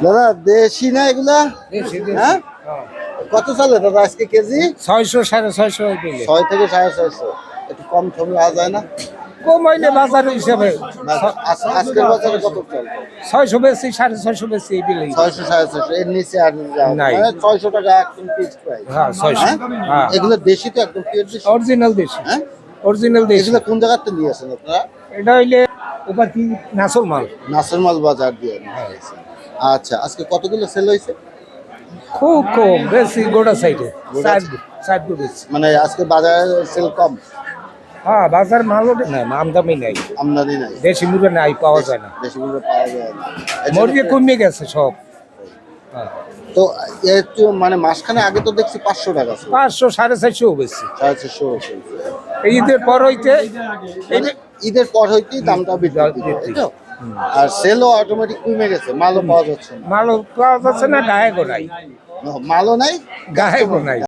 দাদা দেশি না এগুলা? হ্যাঁ, কত চলে দাদা আজকে কেজি? 600 650 দিলে 6 থেকে 650। একটু কম সম পাওয়া যায় না? কম হইলে বাজার হিসাবে আজকের বাজারে কত চলে? 600 বেশি 650 বেশি এই দিলেই 600 650 এর নিচে আর যাও না। নাই। মানে 600 টাকা একদম ফিক্সড প্রাইস। হ্যাঁ 600 হ্যাঁ এগুলো দেশি তো একদম পিওর দেশি। অরিজিনাল দেশি হ্যাঁ, অরিজিনাল দেশি। এগুলো কোন জায়গা থেকে নিয়ে আসেন আপনারা? এটা হইলে ওটা কি নাসল মাল নাসরমাল বাজার দিয়ে নিয়ে আসেন। আচ্ছা, আজকে কতগুলো সেল হয়েছে? খুব কম বেশি গোড়া সাইডে গোড়া সাইড বেশি। মানে আজকে বাজারে সেল কম, হ্যাঁ বাজার মালও না আমদামি নাই, আমদানি নাই, দেশি মুরগি নাই পাওয়া যায় না, দেশি মুরগি পাওয়া যায় না। এর জন্য মুরগি কমে গেছে সব। হ্যাঁ তো একটু মানে মাসখানে আগে তো দেখছি 500 টাকা ছিল, 500 450 বেশি 450। এই ঈদের পর হইতে এই যে ঈদের পর হইতেই দামটা বৃদ্ধি বৃদ্ধি। তাই তো? আর সেলও অটোমেটিক কমে গেছে, মালও পাওয়া যাচ্ছে না। মালও পাওয়া যাচ্ছে না, গায়ে গোড়াই মালও নাই, গায়ে গোড়াই।